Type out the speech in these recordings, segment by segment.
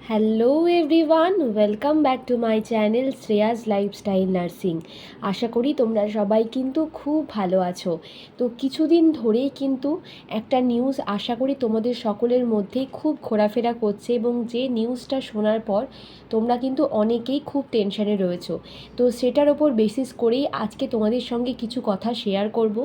Hello everyone, welcome back to my channel Shreyas lifestyle nursing. আশা করি তোমরা সবাই কিন্তু খুব ভালো আছো। তো কিছুদিন ধরেই কিন্তু একটা নিউজ আশা করি তোমাদের সকলের মধ্যেই খুব ঘোরাফেরা করছে, এবং যে নিউজটা শোনার পর তোমরা কিন্তু অনেকেই খুব টেনশানে রয়েছো। তো সেটার ওপর বেসিস করেই আজকে তোমাদের সঙ্গে কিছু কথা শেয়ার করব।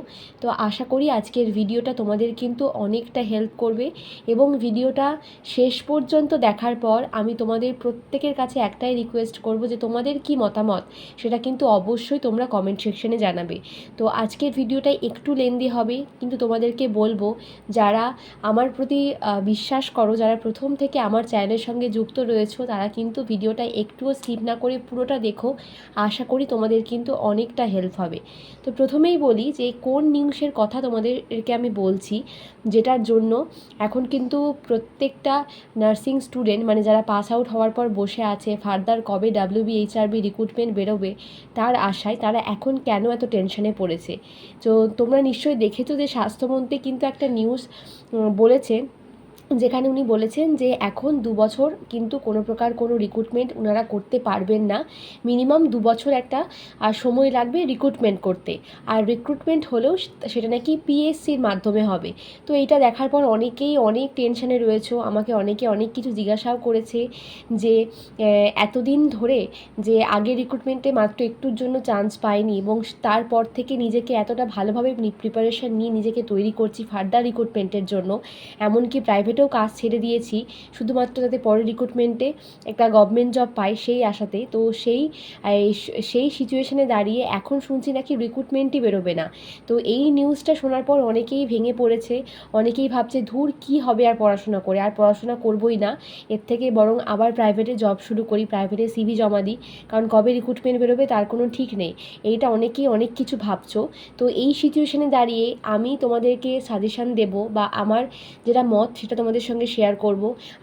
তো আশা করি আজকের ভিডিওটা তোমাদের কিন্তু অনেকটা হেল্প করবে, এবং ভিডিওটা শেষ পর্যন্ত দেখার পর আমি তোমাদের প্রত্যেকের কাছে একটাই রিকোয়েস্ট করব যে তোমাদের কি মতামত সেটা কিন্তু অবশ্যই তোমরা কমেন্ট সেকশনে জানাবে। তো আজকের ভিডিওটা একটু লেন্দি হবে, কিন্তু তোমাদেরকে বলবো যারা আমার প্রতি বিশ্বাস করো, যারা প্রথম থেকে আমার চ্যানেলের সঙ্গে যুক্ত রয়েছো, তারা কিন্তু ভিডিওটা একটুও স্কিপ না করে পুরোটা দেখো। আশা করি তোমাদের কিন্তু অনেকটা হেল্প হবে। তো প্রথমেই বলি যে কোন নিউজের কথা তোমাদেরকে আমি বলছি, যেটার জন্য এখন কিন্তু প্রত্যেকটা নার্সিং স্টুডেন্ট, মানে যারা পাস আউট হওয়ার পর বসে আছে ফার্দার কবে WBHRB রিক্রুটমেন্ট বেরোবে তার আশায়, তারা এখন কেন এত টেনশনে পড়েছে। তো তোমরা নিশ্চয়ই দেখেছো যে স্বাস্থ্যমন্ত্রী কিন্তু একটা নিউজ বলেছে, যেখানে উনি বলেছেন যে এখন 2 বছর কিন্তু কোনো প্রকার কোনো রিক্রুটমেন্ট ওনারা করতে পারবেন না। মিনিমাম 2 বছর একটা সময় লাগবে রিক্রুটমেন্ট করতে, আর রিক্রুটমেন্ট হলেও সেটা নাকি PSCর মাধ্যমে হবে। তো এইটা দেখার পর অনেকেই অনেক টেনশানে রয়েছে, আমাকে অনেকে অনেক কিছু জিজ্ঞাসাও করেছে যে এতদিন ধরে যে আগে রিক্রুটমেন্টে মাত্র একটুর জন্য চান্স পাইনি, এবং তারপর থেকে নিজেকে এতটা ভালোভাবে প্রিপারেশান নিয়ে নিজেকে তৈরি করছি ফার্দার রিক্রুটমেন্টের জন্য, এমনকি প্রাইভেটেও কাজ ছেড়ে দিয়েছি শুধুমাত্র যাতে পরে রিক্রুটমেন্টে একটা গভর্নমেন্ট জব পাই সেই আশাতে। তো সেই সিচুয়েশনে দাঁড়িয়ে এখন শুনছি নাকি রিক্রুটমেন্টই বেরোবে না। তো এই নিউজটা শোনার পর অনেকেই ভেঙে পড়েছে, অনেকেই ভাবছে ধুর কী হবে আর পড়াশোনা করে, আর পড়াশোনা করবোই না, এর থেকে বরং আবার প্রাইভেটে জব শুরু করি, প্রাইভেটে CV জমা দিই, কারণ কবে রিক্রুটমেন্ট বেরোবে তার কোনো ঠিক নেই। এইটা অনেকেই অনেক কিছু ভাবছো। তো এই সিচুয়েশনে দাঁড়িয়ে আমি তোমাদেরকে সাজেশান দেব, বা আমার যেটা মত সেটা তোমাদের সঙ্গে শেয়ার করব।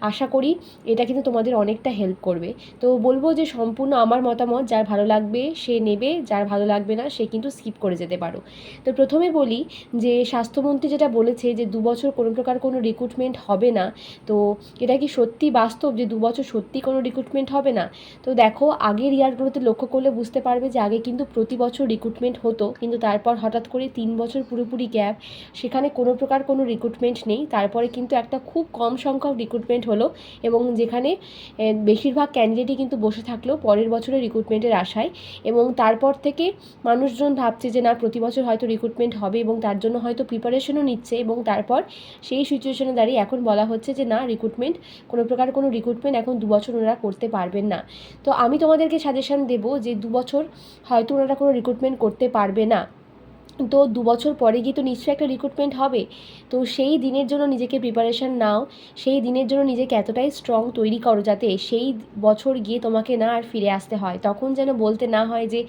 আশা করি এটা কিন্তু তোমাদের অনেকটা হেল্প করবে। তো বলবো যে সম্পূর্ণ আমার মতামত, যার ভালো লাগবে সে নেবে, যার ভালো লাগবে না সে কিন্তু স্কিপ করে যেতে পারো। তো প্রথমে বলি যে স্বাস্থ্যমন্ত্রী যেটা বলেছে যে 2 বছর কোনো প্রকার কোনো রিক্রুটমেন্ট হবে না, তো এটা কি সত্যি বাস্তব যে 2 বছর সত্যি কোনো রিক্রুটমেন্ট হবে না? তো দেখো আগের ইয়ারগুলোতে লক্ষ্য করলে বুঝতে পারবে যে আগে কিন্তু প্রতি বছর রিক্রুটমেন্ট হতো, কিন্তু তারপর হঠাৎ করে 3 বছর পুরোপুরি গ্যাপ, সেখানে কোনো প্রকার কোনো রিক্রুটমেন্ট নেই। তারপরে কিন্তু একটা খুব কম সংখ্যক রিক্রুটমেন্ট হলো, এবং যেখানে বেশিরভাগ ক্যান্ডিডেটই কিন্তু বসে থাকলো পরের বছরের রিক্রুটমেন্টের আশায়। এবং তারপর থেকে মানুষজন ভাবছে যে না, প্রতি বছর হয়তো রিক্রুটমেন্ট হবে, এবং তার জন্য হয়তো প্রিপারেশনও নিচ্ছে, এবং তারপর সেই সিচুয়েশনে দাঁড়িয়ে এখন বলা হচ্ছে যে না, রিক্রুটমেন্ট কোনো প্রকার কোনো রিক্রুটমেন্ট এখন 2 বছর ওনারা করতে পারবেন না। তো আমি তোমাদেরকে সাজেশান দেবো যে 2 বছর হয়তো ওনারা কোনো রিক্রুটমেন্ট করতে পারবে না, তো 2 বছর পরে গিয়ে তো নিশ্চয়ই একটা রিক্রুটমেন্ট হবে। তো সেই দিনের জন্য নিজেকে প্রিপারেশান নাও, সেই দিনের জন্য নিজেকে এতটাই স্ট্রং তৈরি করো যাতে সেই বছর গিয়ে তোমাকে না আর ফিরে আসতে হয়, তখন যেন বলতে না হয় যে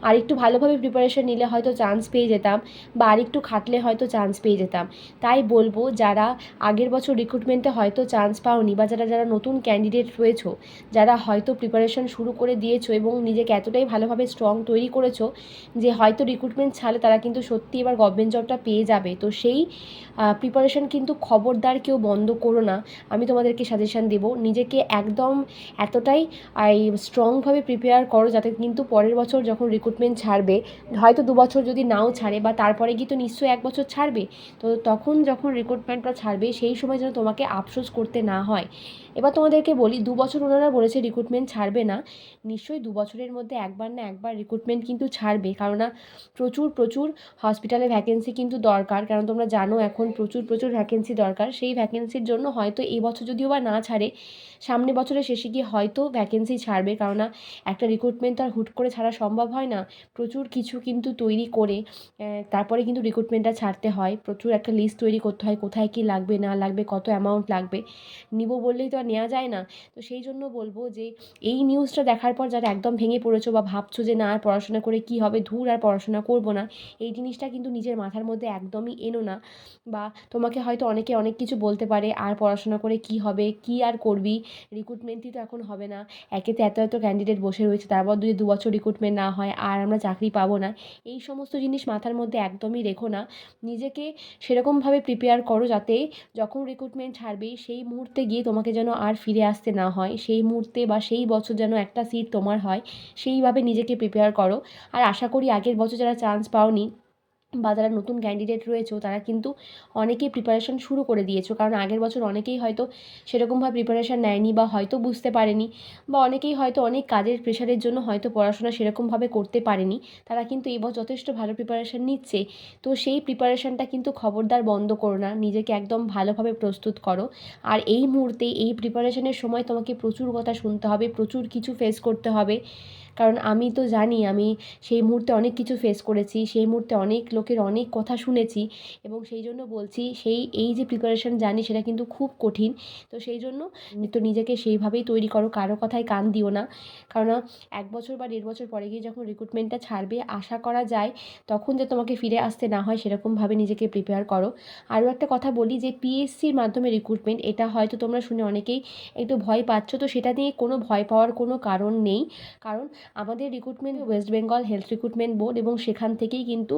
আরেকটু ভালোভাবে প্রিপারেশান নিলে হয়তো চান্স পেয়ে যেতাম, বা আরেকটু খাটলে হয়তো চান্স পেয়ে যেতাম। তাই বলবো যারা আগের বছর রিক্রুটমেন্টে হয়তো চান্স পাওনি, বা যারা যারা নতুন ক্যান্ডিডেট রয়েছো, যারা হয়তো প্রিপারেশান শুরু করে দিয়েছো এবং নিজেকে এতটাই ভালোভাবে স্ট্রং তৈরি করেছো যে হয়তো রিক্রুটমেন্ট ছাড়লে তারা কিন্তু সত্যি এবার গভর্নমেন্ট জবটা পেয়ে যাবে, তো সেই প্রিপারেশান কিন্তু খবরদার কেউ বন্ধ করো না। আমি তোমাদেরকে সাজেশান দেবো নিজেকে একদম এতটাই স্ট্রংভাবে প্রিপেয়ার করো যাতে কিন্তু পরের বছর যখন রিক্রুটমেন্ট ছাড়বে, হয়তো 2 বছর যদি নাও ছাড়ে, বা তারপরে গিয়ে তো নিশ্চয়ই 1 বছর ছাড়বে, তো তখন যখন রিক্রুটমেন্টটা ছাড়বে সেই সময় যেন তোমাকে আফসোস করতে না হয়। এবার তোমাদেরকে বলি 2 বছর ওনারা বলেছে রিক্রুটমেন্ট ছাড়বে না, নিশ্চয়ই 2 বছরের মধ্যে একবার না একবার রিক্রুটমেন্ট কিন্তু ছাড়বে, কারণ না প্রচুর প্রচুর হসপিটালে ভ্যাকেন্সি কিন্তু দরকার, কারণ তোমরা জানো এখন প্রচুর প্রচুর ভ্যাকেন্সি দরকার। সেই ভ্যাকেন্সির জন্য হয়তো এই বছর যদিও বা না ছাড়ে, সামনে বছরের শেষে গিয়ে হয়তো ভ্যাকেন্সি ছাড়বে, কারণ না একটা রিক্রুটমেন্ট তো আর হুট করে ছাড়া সম্ভব হয় না, প্রচুর কিছু কিন্তু তৈরি করে তারপরে কিন্তু রিক্রুটমেন্টটা ছাড়তে হয়, প্রচুর একটা লিস্ট তৈরি করতে হয় কোথায় কী লাগবে না লাগবে, কত অ্যামাউন্ট লাগবে, নিব বললেই তো আর নেওয়া যায় না। তো সেই জন্য বলবো যে এই নিউজটা দেখার পর যারা একদম ভেঙে পড়েছো, বা ভাবছো যে না আর পড়াশোনা করে কী হবে, ধুর আর পড়াশোনা করবো না, এই জিনিসটা কিন্তু নিজের মাথার মধ্যে একদমই এনো না। বা তোমাকে হয়তো অনেকে অনেক কিছু বলতে পারে, আর পড়াশোনা করে কী হবে, কী আর করবি, রিক্রুটমেন্টই তো এখন হবে না, একেতে এত এত ক্যান্ডিডেট বসে রয়েছে, তারপর যদি 2 বছর রিক্রুটমেন্ট না হয় আর আমরা চাকরি পাবো না, এই সমস্ত জিনিস মাথার মধ্যে একদমই রেখো না। নিজেকে সেরকমভাবে প্রিপেয়ার করো যাতে যখন রিক্রুটমেন্ট ছাড়বে সেই মুহূর্তে গিয়ে তোমাকে যেন যেন আর ফিরে আসতে না হয়, সেই মুহূর্তে বা সেই বছর যেন একটা সিট তোমার হয়, সেইভাবে নিজেকে প্রিপেয়ার করো। আর আশা করি আগের বছর যারা চান্স পাওনি বা যারা নতুন ক্যান্ডিডেট রয়েছো তারা কিন্তু অনেকেই প্রিপারেশন শুরু করে দিয়েছো, কারণ আগের বছর অনেকেই হয়তো সেরকমভাবে প্রিপারেশান নেয়নি বা হয়তো বুঝতে পারেনি, বা অনেকেই হয়তো অনেক কাজের প্রেশারের জন্য হয়তো পড়াশোনা সেরকমভাবে করতে পারেনি। তারা কিন্তু এবার যথেষ্ট ভালো প্রিপারেশান নিচ্ছে। তো সেই প্রিপারেশানটা কিন্তু খবরদার বন্ধ করো না, নিজেকে একদম ভালোভাবে প্রস্তুত করো। আর এই মুহূর্তে এই প্রিপারেশানের সময় তোমাকে প্রচুর কথা শুনতে হবে, প্রচুর কিছু ফেস করতে হবে। কারণ আমি তো জানি, আমি সেই মুহূর্তে অনেক কিছু ফেস করেছি, সেই মুহূর্তে অনেক লোকের অনেক কথা শুনেছি, এবং সেই জন্য বলছি এই যে প্রিপারেশান জানি সেটা কিন্তু খুব কঠিন। তো সেই জন্য তো নিজেকে সেইভাবেই তৈরি করো, কারো কথায় কান দিও না। কারণ 1 বছর বা 1.5 বছর পরে গিয়ে যখন রিক্রুটমেন্টটা ছাড়বে, আশা করা যায় তখন যে তোমাকে ফিরে আসতে না হয় সেরকমভাবে নিজেকে প্রিপেয়ার করো। আরও একটা কথা বলি যে পিএসসির মাধ্যমে রিক্রুটমেন্ট, এটা হয়তো তোমরা শুনে অনেকেই একটু ভয় পাচ্ছ, তো সেটা নিয়ে কোনো ভয় পাওয়ার কোনো কারণ নেই। কারণ আমাদের recruitment West Bengal health recruitment board, এবং সেখান থেকেই কিন্তু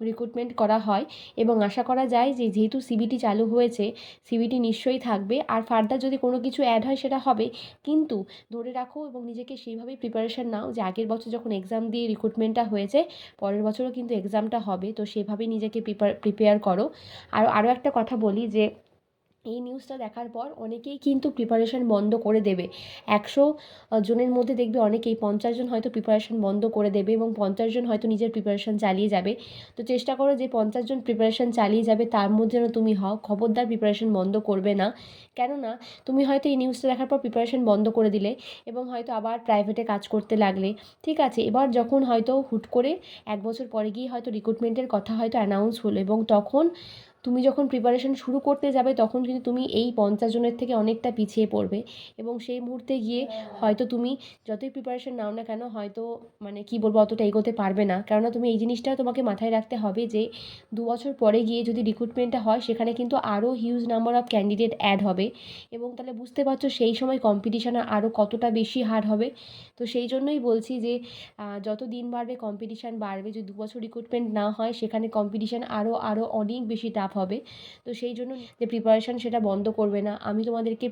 রিক্রুটমেন্ট করা হয়। এবং আশা করা যায় যে যেহেতু সিবিটি চালু হয়েছে, সিবিটি নিশ্চয়ই থাকবে, আর ফার্দার যদি কোনো কিছু অ্যাড হয় সেটা হবে। কিন্তু ধরে রাখো এবং নিজেকে সেইভাবেই প্রিপারেশান নাও যে আগের বছর যখন এক্সাম দিয়ে রিক্রুটমেন্টটা হয়েছে, পরের বছরও কিন্তু এক্সামটা হবে, তো সেভাবেই নিজেকে প্রিপেয়ার করো। আর আরও একটা কথা বলি যে এই নিউজটা দেখার পর অনেকেই কিন্তু প্রিপারেশান বন্ধ করে দেবে। 100 জনের মধ্যে দেখবে অনেকেই 50 জন হয়তো প্রিপারেশান বন্ধ করে দেবে, এবং 50 জন হয়তো নিজের প্রিপারেশান চালিয়ে যাবে। তো চেষ্টা করো যে 50 জন প্রিপারেশান চালিয়ে যাবে তার মধ্যে যেন তুমি হও। খবরদার প্রিপারেশান বন্ধ করবে না। কেননা তুমি হয়তো এই নিউজটা দেখার পর প্রিপারেশান বন্ধ করে দিলে, এবং হয়তো আবার প্রাইভেটে কাজ করতে লাগলে। ঠিক আছে, এবার যখন হয়তো হুট করে 1 বছর পরে গিয়ে হয়তো রিক্রুটমেন্টের কথা হয়তো অ্যানাউন্স হলো, এবং তখন তুমি যখন প্রিপারেশান শুরু করতে যাবে তখন কিন্তু তুমি এই 50 জনের থেকে অনেকটা পিছিয়ে পড়বে, এবং সেই মুহূর্তে গিয়ে হয়তো তুমি যতই প্রিপারেশান নাও না কেন হয়তো মানে কী বলবো অতটা এগোতে পারবে না। কেননা তুমি এই জিনিসটাও তোমাকে মাথায় রাখতে হবে যে 2 বছর পরে গিয়ে যদি রিক্রুটমেন্টটা হয় সেখানে কিন্তু আরও huge number of candidate add হবে, এবং তাহলে বুঝতে পারছো সেই সময় কম্পিটিশান আরও কতটা বেশি হার্ড হবে। তো সেই জন্যই বলছি যে যত দিন বাড়বে কম্পিটিশান বাড়বে, যদি 2 বছর রিক্রুটমেন্ট না হয় সেখানে কম্পিটিশান আরও আরও অনেক বেশি টাফ হবে। তো সেই জন্য যে প্রিপারেশান সেটা বন্ধ করবে না। আমি তোমাদেরকে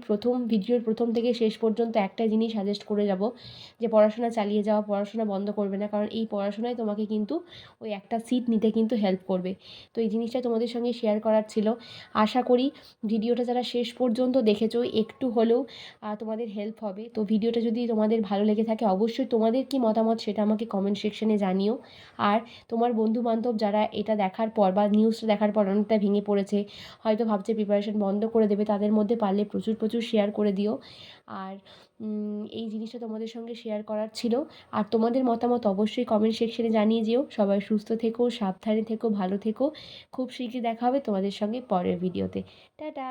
ভিডিওর প্রথম থেকে শেষ পর্যন্ত একটা জিনিস সাজেস্ট করে যাব, যে পড়াশোনা চালিয়ে যাওয়া, পড়াশোনা বন্ধ করবে না, কারণ এই পড়াশোনায় তোমাকে কিন্তু ওই একটা সিট নিতে কিন্তু হেল্প করবে। তো এই জিনিসটা তোমাদের সঙ্গে শেয়ার করার ছিল। আশা করি ভিডিওটা যারা শেষ পর্যন্ত দেখেছো একটু হলেও তোমাদের হেল্প হবে। তো ভিডিওটা যদি তোমাদের ভালো লেগে থাকে অবশ্যই তোমাদের কি মতামত সেটা আমাকে কমেন্ট সেকশনে জানিও। আর তোমার বন্ধুবান্ধব যারা এটা দেখার পর বা নিউজটা দেখার পর অনেকটা ভেঙে পড়েছে, হয়তো ভাবছে প্রিপারেশান বন্ধ করে দেবে, তাদের মধ্যে পারলে প্রচুর প্রচুর শেয়ার করে দিও। আর এই জিনিসটা তোমাদের সঙ্গে শেয়ার করার ছিল। আর তোমাদের মতামত অবশ্যই কমেন্ট সেকশনে জানিয়ে যেও। সবাই সুস্থ থেকো, সাবধানে থেকো, ভালো থেকো। খুব শীঘ্রই দেখা হবে তোমাদের সঙ্গে পরের ভিডিওতে। টাটা।